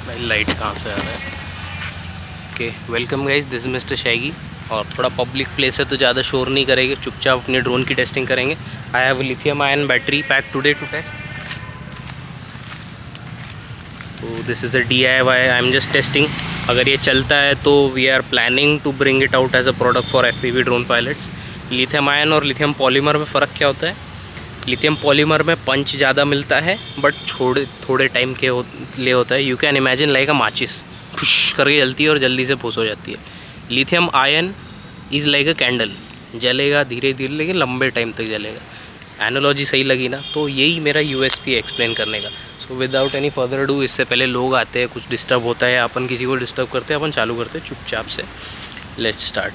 भाई लाइट कहाँ से आ रहा है। Okay, welcome guys, this is mister Shaggy. और थोड़ा पब्लिक प्लेस है तो ज़्यादा शोर नहीं करेंगे, चुपचाप अपने ड्रोन की टेस्टिंग करेंगे। I have lithium ion battery pack today to test. तो this is a DIY, I am just testing. अगर ये चलता है तो we are planning to bring it out as a product for FPV drone pilots. Lithium ion और lithium polymer में फ़र्क क्या होता है? लिथियम पॉलीमर में पंच ज़्यादा मिलता है बट थोड़े टाइम के लिए होता है। यू कैन इमेजिन लाइक अ माचिस, फुश करके जलती है और जल्दी से फुस हो जाती है। Lithium ion is like a candle, जलेगा धीरे धीरे लेकिन लंबे टाइम तक जलेगा। एनालॉजी सही लगी ना? तो यही मेरा USP है एक्सप्लेन करने का। So without any further do, इससे पहले लोग आते हैं, कुछ डिस्टर्ब होता है, अपन किसी को डिस्टर्ब करते हैं, अपन चालू करते हैं चुपचाप से। Let's start.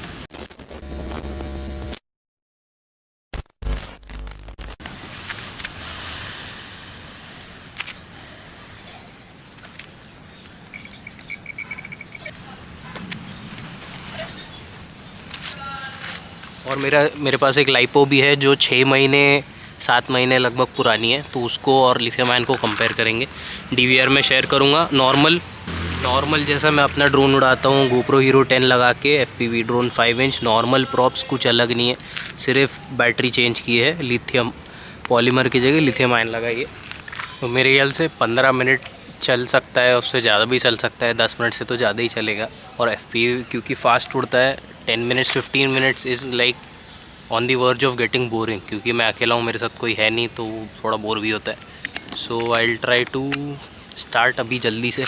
और मेरे पास एक लाइपो भी है जो 6 महीने 7 महीने लगभग पुरानी है, तो उसको और लिथियम आयन को कंपेयर करेंगे। DVR में शेयर करूँगा। नॉर्मल जैसा मैं अपना ड्रोन उड़ाता हूँ, GoPro Hero 10 लगा के, FPV drone 5 inch normal props, कुछ अलग नहीं है, सिर्फ बैटरी चेंज की है, लिथियम पॉलीमर की जगह लिथियम आयन लगाई है। तो मेरे ख्याल से 15 मिनट चल सकता है, उससे ज़्यादा भी चल सकता है, 10 मिनट से तो ज़्यादा ही चलेगा। और FPV क्योंकि फास्ट उड़ता है, 10 minutes 15 minutes is like on the verge of getting boring, क्योंकि मैं अकेला हूँ, मेरे साथ कोई है नहीं, तो थोड़ा बोर भी होता है। So I will try to start अभी जल्दी से।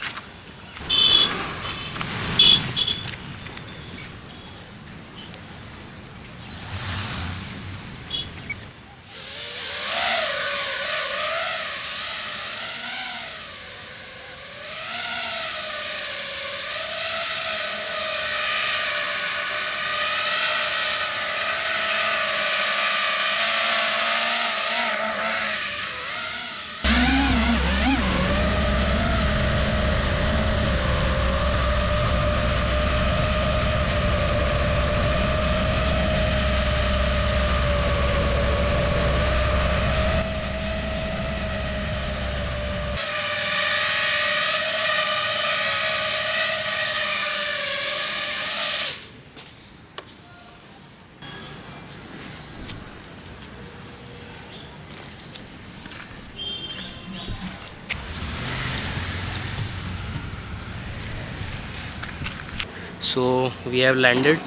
So we have landed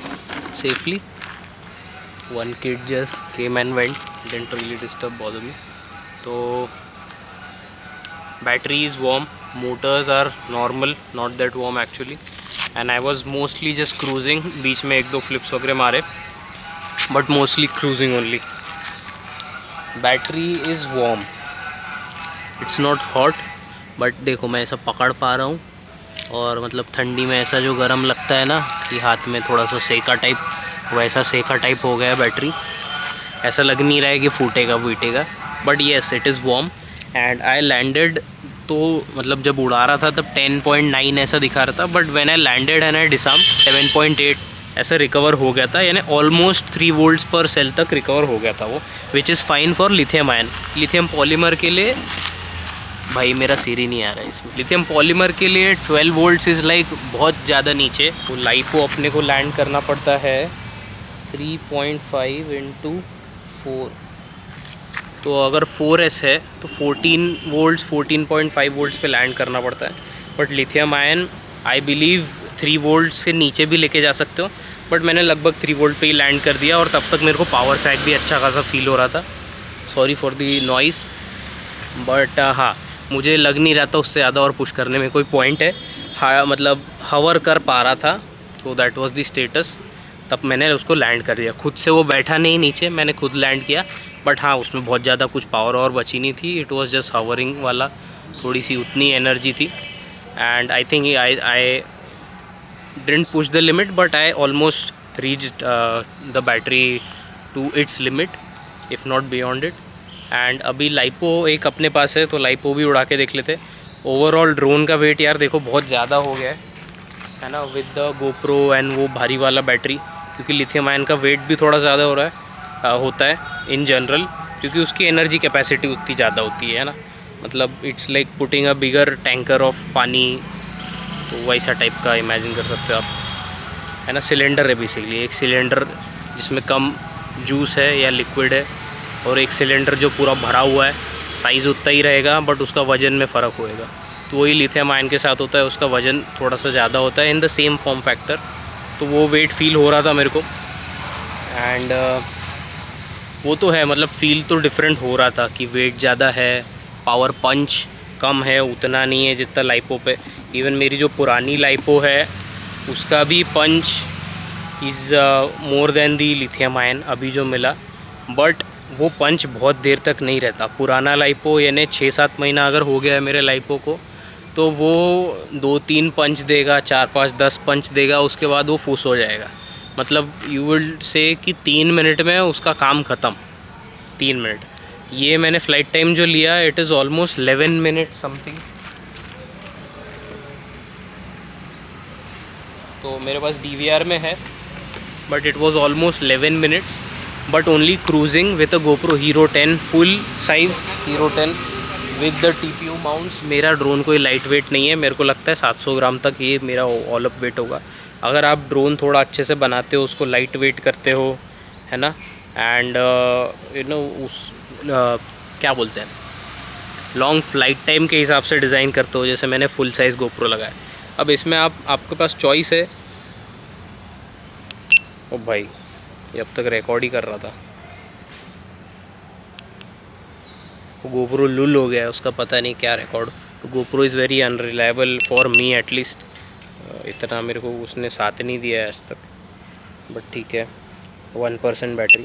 safely. One kid just came and went, didn't really bother me. So battery is warm, motors are normal, not that warm actually, and I was mostly just cruising. बीच में एक दो flips वगैरह मारे, but mostly cruising only. Battery is warm, it's not hot, but देखो मैं ऐसा पकड़ पा रहा हूँ, और मतलब ठंडी में ऐसा जो गर्म लगता है ना कि हाथ में थोड़ा सा सेका टाइप, वैसा सेका टाइप हो गया है बैटरी। ऐसा लग नहीं रहा है कि फूटेगा फूटेगा, but yes it is warm. And I landed, तो मतलब जब उड़ा रहा था तब 10.9 ऐसा दिखा रहा था, but when I landed and I disarm 7.8 ऐसा रिकवर हो गया था, यानी ऑलमोस्ट 3 वोल्ट्स पर सेल तक रिकवर हो गया था वो, which is fine for lithium ion. Lithium polymer के लिए, भाई मेरा सिर ही नहीं आ रहा है इसमें, लिथियम पॉलीमर के लिए 12 वोल्ट्स इज़ लाइक बहुत ज़्यादा नीचे। तो लाइपो अपने को लैंड करना पड़ता है 3.5 इंटू 4, तो अगर 4S है तो 14 वोल्ट्स 14.5 वोल्ट्स पे लैंड करना पड़ता है। But lithium ion I believe 3 volt से नीचे भी लेके जा सकते हो, बट मैंने लगभग 3 वोल्ट पे ही लैंड कर दिया, और तब तक मेरे को पावर सैग भी अच्छा खासा फील हो रहा था। Sorry for the noise, but हाँ, मुझे लग नहीं रहा था उससे ज़्यादा और पुश करने में कोई पॉइंट है। हाँ, मतलब हवर कर पा रहा था, तो दैट वाज द स्टेटस। तब मैंने उसको लैंड कर दिया खुद से, वो बैठा नहीं नीचे, मैंने खुद लैंड किया। बट हाँ, उसमें बहुत ज़्यादा कुछ पावर और बची नहीं थी, इट वाज जस्ट हवरिंग वाला, थोड़ी सी उतनी एनर्जी थी। And I think I didn't push the limit, but I almost reached the battery to its limit, if not beyond it. And अभी लाइपो एक अपने पास है, तो लाइपो भी उड़ा के देख लेते। ओवरऑल ड्रोन का वेट यार देखो बहुत ज़्यादा हो गया है ना, विद द GoPro एंड वो भारी वाला बैटरी, क्योंकि लिथियम आयन का वेट भी थोड़ा ज़्यादा हो रहा है, होता है इन जनरल, क्योंकि उसकी एनर्जी कैपेसिटी उतनी ज़्यादा होती है ना। मतलब it's like putting a bigger tanker of पानी तो वैसा टाइप का इमेजिन कर सकते हो आप, है ना। सिलेंडर है बेसिकली, एक सिलेंडर जिसमें कम जूस है या लिक्विड है, और एक सिलेंडर जो पूरा भरा हुआ है, साइज़ उतना ही रहेगा बट उसका वज़न में फ़र्क होएगा। तो वही लिथियम आयन के साथ होता है, उसका वज़न थोड़ा सा ज़्यादा होता है in the same form factor. तो वो वेट फील हो रहा था मेरे को, एंड वो तो है, मतलब फ़ील तो डिफरेंट हो रहा था कि वेट ज़्यादा है, पावर पंच कम है, उतना नहीं है जितना लाइपो पे। इवन मेरी जो पुरानी लाइपो है उसका भी punch is more than the lithium ion अभी जो मिला, बट वो पंच बहुत देर तक नहीं रहता। पुराना लाइपो यानी 6-7 महीना अगर हो गया है मेरे लाइपो को, तो वो 2-3 पंच देगा, 4-5-10 पंच देगा, उसके बाद वो फुस हो जाएगा। मतलब यू विल से कि 3 मिनट में उसका काम ख़त्म, 3 मिनट। ये मैंने फ़्लाइट टाइम जो लिया it is almost 11 minute something. तो मेरे पास DVR में है, but it was almost 11 minutes, but only cruising with a GoPro Hero 10 full size Hero 10 with the TPU mounts. मेरा ड्रोन कोई लाइट वेट नहीं है, मेरे को लगता है 700 ग्राम तक ये मेरा ऑल अप वेट होगा। अगर आप ड्रोन थोड़ा अच्छे से बनाते हो, उसको लाइट वेट करते हो, है ना, एंड यू नो उस क्या बोलते हैं, लॉन्ग फ्लाइट टाइम के हिसाब से डिज़ाइन करते हो, जैसे मैंने फुल साइज़ GoPro लगाया। अब इसमें आपके पास चॉइस है। ओ भाई, ये अब तक रिकॉर्ड ही कर रहा था, GoPro लुल हो गया है, उसका पता नहीं क्या record. GoPro is very unreliable for me at least, इतना मेरे को उसने साथ नहीं दिया है आज तक, बट ठीक है, 1% बैटरी।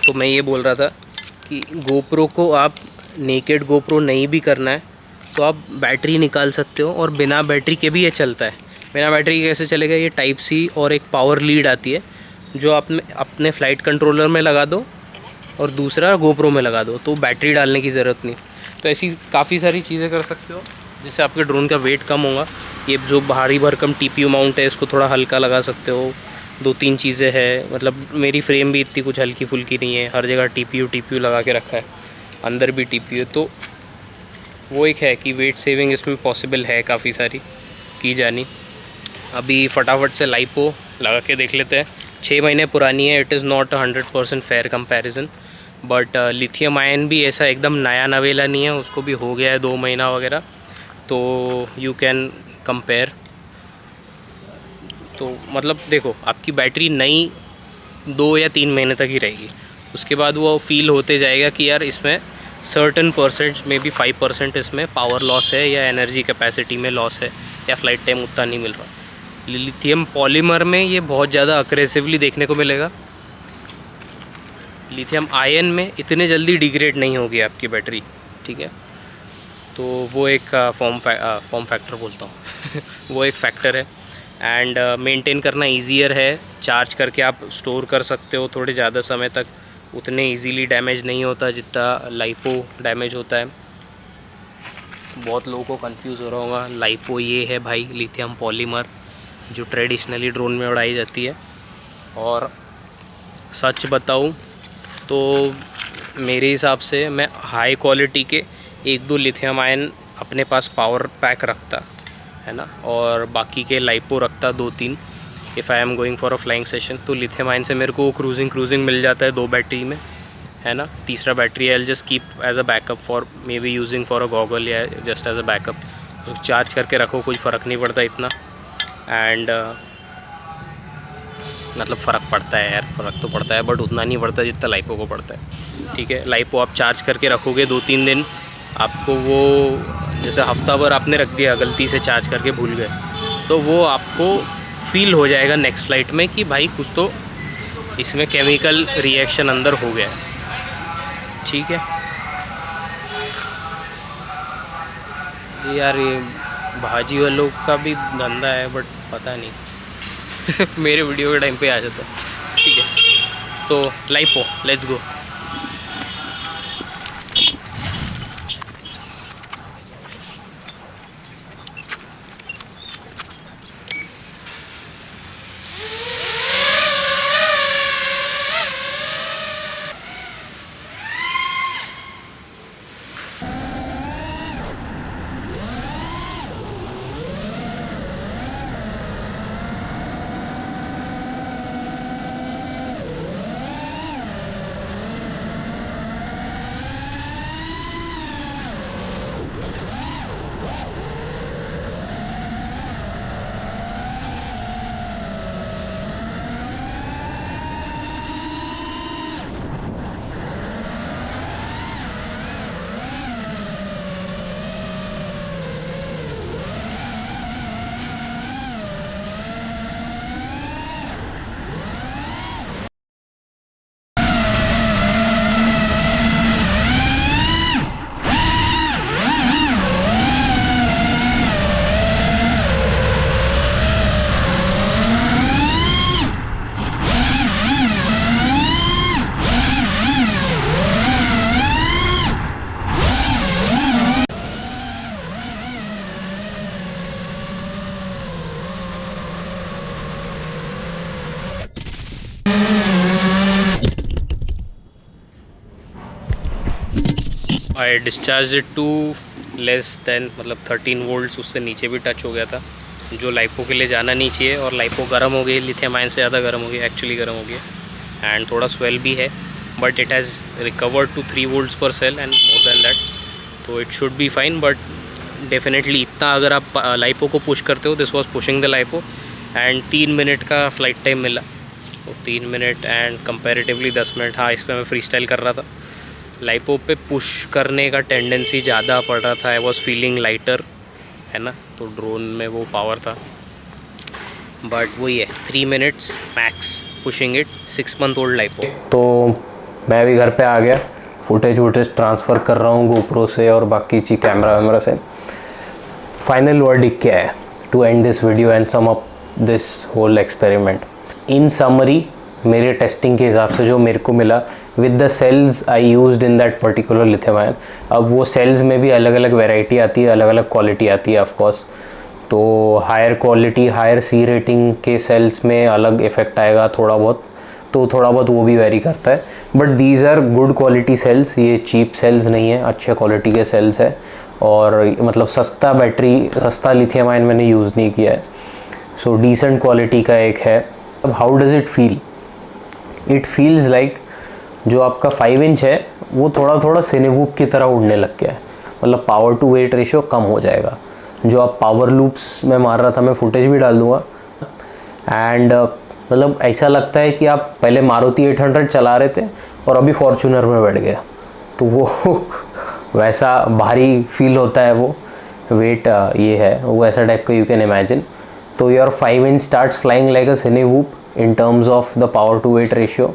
तो मैं ये बोल रहा था कि GoPro को आप नेकेड GoPro नहीं भी करना है तो आप बैटरी निकाल सकते हो, और बिना बैटरी के भी ये चलता है। बिना बैटरी के कैसे चलेगा, ये टाइप C और एक पावर लीड आती है जो आप अपने फ़्लाइट कंट्रोलर में लगा दो और दूसरा GoPro में लगा दो, तो बैटरी डालने की ज़रूरत नहीं। तो ऐसी काफ़ी सारी चीज़ें कर सकते हो जिससे आपके ड्रोन का वेट कम होगा। ये जो भारी भरकम TPU माउंट है इसको थोड़ा हल्का लगा सकते हो। 2-3 चीज़ें हैं, मतलब मेरी फ्रेम भी इतनी कुछ हल्की फुल्की नहीं है, हर जगह TPU लगा के रखा है, अंदर भी TPU। तो वो एक है कि वेट सेविंग इसमें पॉसिबल है काफ़ी सारी की जानी। अभी फटाफट से लाइपो लगा के देख लेते हैं। 6 महीने पुरानी है, it is not 100% fair comparison, but lithium ion भी ऐसा एकदम नया नवेला नहीं है, उसको भी हो गया है 2 महीना वगैरह, तो यू कैन कंपेयर। तो मतलब देखो, आपकी बैटरी नई 2 या 3 महीने तक ही रहेगी, उसके बाद वो फील होते जाएगा कि यार इसमें सर्टन परसेंट मे बी 5% इसमें पावर लॉस है या एनर्जी कैपेसिटी में लॉस है या फ्लाइट टाइम उतना नहीं मिल रहा। लिथियम पॉलीमर में ये बहुत ज़्यादा अग्रेसिवली देखने को मिलेगा, लिथियम आयन में इतने जल्दी डिग्रेड नहीं होगी आपकी बैटरी, ठीक है। तो वो एक फॉर्म फैक्टर बोलता हूँ वो एक फैक्टर है, एंड मेंटेन करना ईजियर है। चार्ज करके आप स्टोर कर सकते हो थोड़े ज़्यादा समय तक, उतने इजीली डैमेज नहीं होता जितना लाइपो डैमेज होता है। बहुत लोगों को कंफ्यूज हो रहा होगा, लाइपो ये है भाई लिथियम पॉलीमर जो ट्रेडिशनली ड्रोन में उड़ाई जाती है। और सच बताऊँ तो मेरे हिसाब से मैं हाई क्वालिटी के 1-2 लिथियम आयन अपने पास पावर पैक रखता, है ना, और बाकी के लाइपो रखता 2-3 if I am going for a flying session. तो लिथियम आयन से मेरे को क्रूजिंग मिल जाता है 2 बैटरी में, है ना। तीसरा battery I will just keep as a backup for maybe using for a goggle या जस्ट एज अ बैकअप। उसको चार्ज करके रखो, कोई फ़र्क नहीं पड़ता इतना, एंड मतलब फ़र्क पड़ता है यार, फ़र्क तो पड़ता है बट उतना नहीं पड़ता जितना लाइपो को पड़ता है, ठीक है। लाइपो आप चार्ज करके रखोगे 2-3 दिन, आपको वो जैसे हफ्ता भर आपने रख दिया गलती से चार्ज करके भूल गए, तो वो आपको फील हो जाएगा नेक्स्ट फ्लाइट में कि भाई कुछ तो इसमें केमिकल रिएक्शन अंदर हो गया है, ठीक है। यार ये भाजी वालों का भी धंधा है बट पता नहीं मेरे वीडियो के टाइम पे आ जाता है, ठीक है। तो lipo let's go. I discharge it to less than, मतलब 13 वोल्ट्स, उससे नीचे भी टच हो गया था, जो लाइपो के लिए जाना नहीं चाहिए। और लाइपो गर्म हो गई, लिथियम आयन से ज़्यादा गर्म हो गई, एक्चुअली गर्म हो गया। एंड थोड़ा स्वेल भी है, but it has recovered to 3 volts per cell and more than that, तो it should be fine. But definitely इतना अगर आप लाइपो को पुश करते हो, this was pushing the lipo. And 3 minute का फ्लाइट टाइम मिला, तो 3 मिनट एंड कंपैरेटिवली 10 मिनट, हाँ इस पर मैं फ्री स्टाइल कर रहा था। लाइपो पे पुश करने का टेंडेंसी ज़्यादा पड़ रहा था, आई वॉज फीलिंग लाइटर, है ना, तो ड्रोन में वो पावर था। बट वही है, 3 minutes max pushing it, 6 month old lipo. तो मैं भी घर पे आ गया, फुटेज वुटेज ट्रांसफ़र कर रहा हूँ गोप्रो से और बाकी चीज़ कैमरा वैमरा से। फाइनल वर्डिक्ट क्या है to end this video and sum up this whole experiment? In summary, मेरे टेस्टिंग के हिसाब से जो मेरे को मिला with the cells I used in that particular lithium ion, अब वो सेल्स में भी अलग अलग वेराइटी आती है, अलग अलग क्वालिटी आती है ऑफकोर्स। तो हायर क्वालिटी, हायर सी रेटिंग के सेल्स में अलग इफेक्ट आएगा थोड़ा बहुत, तो थोड़ा बहुत वो भी वेरी करता है। But these are good quality cells, ये चीप सेल्स नहीं है, अच्छे क्वालिटी के सेल्स है। और मतलब सस्ता बैटरी, सस्ता लिथियम आयन मैंने यूज़ नहीं किया है, सो डिसेंट क्वालिटी का एक है। अब how does it feel? It feels like जो आपका 5 इंच है वो थोड़ा थोड़ा सिनेवूप की तरह उड़ने लग गया है, मतलब पावर टू वेट रेशियो कम हो जाएगा। जो आप पावर लूप्स में मार रहा था, मैं फुटेज भी डाल दूँगा। एंड मतलब ऐसा लगता है कि आप पहले मारुति 800 चला रहे थे और अभी फॉर्च्यूनर में बैठ गए, तो वो वैसा भारी फील होता है वो वेट, ये है वो ऐसा टाइप का, यू कैन इमेजिन। तो your 5 inch starts flying like a cinewhoop in terms of the power to weight ratio.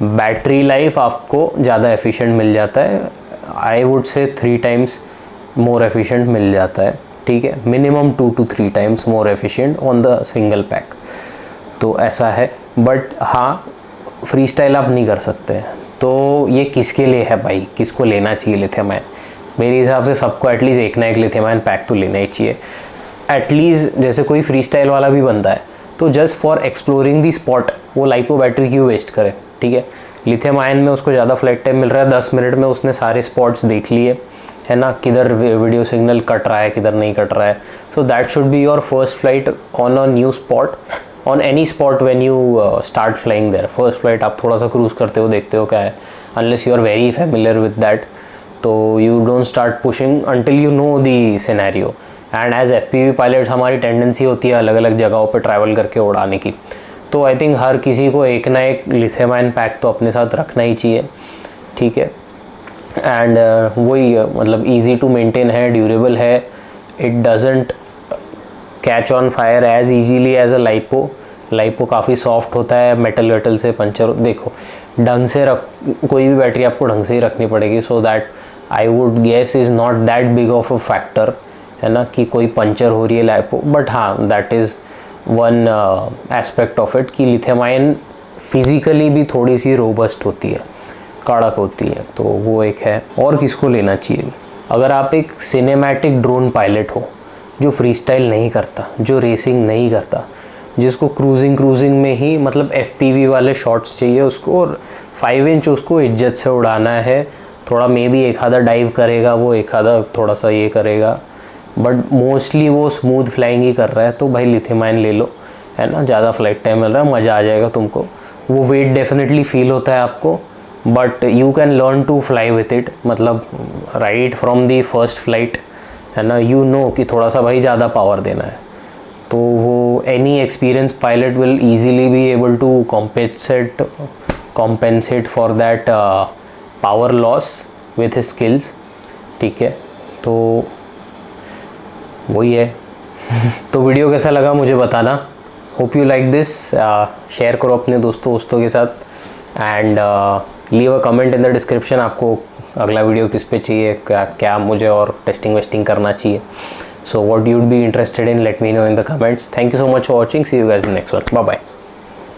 Battery life आपको ज़्यादा एफिशिएंट मिल जाता है, I would say 3 times more efficient मिल जाता है, ठीक है, minimum 2 to 3 times more efficient on the single pack. तो ऐसा है, बट हाँ फ्री स्टाइल आप नहीं कर सकते। तो ये किसके लिए है भाई, किसको लेना चाहिए लिथियम आयन? मेरे हिसाब से सबको एटलीस्ट एक ना एक लिथियम आयन पैक तो लेना ही चाहिए। एटलीस्ट जैसे कोई फ्री स्टाइल वाला भी बनता है, तो just for exploring the spot वो लाइपो बैटरी क्यों वेस्ट करे, ठीक है। लिथियम आयन में उसको ज़्यादा फ्लाइट टाइम मिल रहा है, 10 मिनट में उसने सारे स्पॉट्स देख लिए, है ना, किधर वीडियो सिग्नल कट रहा है, किधर नहीं कट रहा है। So that should be your first flight on a new spot, on any spot when you start flying there. First flight आप थोड़ा सा क्रूज करते हो, देखते हो क्या है, unless you are very familiar with that, तो you don't start pushing until you know the scenario. And as FPV pilots हमारी टेंडेंसी होती है अलग अलग जगहों पर ट्रैवल करके उड़ाने की, तो आई थिंक हर किसी को एक ना एक लिथियम आयन पैक तो अपने साथ रखना ही चाहिए, ठीक है। एंड वही मतलब ईजी टू मेंटेन है, ड्यूरेबल है, it doesn't catch on fire as easily as a lipo. Lipo काफ़ी सॉफ्ट होता है, मेटल वेटल से पंचर, देखो ढंग से रख, कोई भी बैटरी आपको ढंग से ही रखनी पड़ेगी, so that I would guess is not that big of a factor, है ना, कि कोई पंचर हो रही है लाइपो। बट हाँ, that is one aspect of it कि लिथियम आयन फिज़िकली भी थोड़ी सी रोबस्ट होती है, कड़क होती है, तो वो एक है। और किसको लेना चाहिए? अगर आप एक सिनेमैटिक ड्रोन पायलट हो जो फ्री स्टाइल नहीं करता, जो रेसिंग नहीं करता, जिसको क्रूजिंग में ही मतलब FPV वाले शॉट्स चाहिए उसको, और 5 इंच उसको इज्जत से उड़ाना है, थोड़ा मे बी एक आधा डाइव करेगा वो, एक आधा थोड़ा सा ये करेगा, बट मोस्टली वो स्मूथ फ्लाइंग ही कर रहा है, तो भाई लिथियम आयन ले लो, है ना, ज़्यादा फ्लाइट टाइम मिल रहा है, मज़ा आ जाएगा तुमको। वो वेट डेफिनेटली फील होता है आपको, but you can learn to fly with it, मतलब right from the first flight, है ना, यू नो कि थोड़ा सा भाई ज़्यादा पावर देना है, तो वो any experience pilot will easily be able to compensate for that power loss with his skills, ठीक है। तो वही है। तो वीडियो कैसा लगा मुझे बताना, hope you like this, share करो अपने दोस्तों के साथ, and leave a comment in the description आपको अगला वीडियो किस पे चाहिए, क्या मुझे और टेस्टिंग वेस्टिंग करना चाहिए। So what you would be interested in, let me know in the comments. Thank you so much for watching, see you guys in next one, bye bye.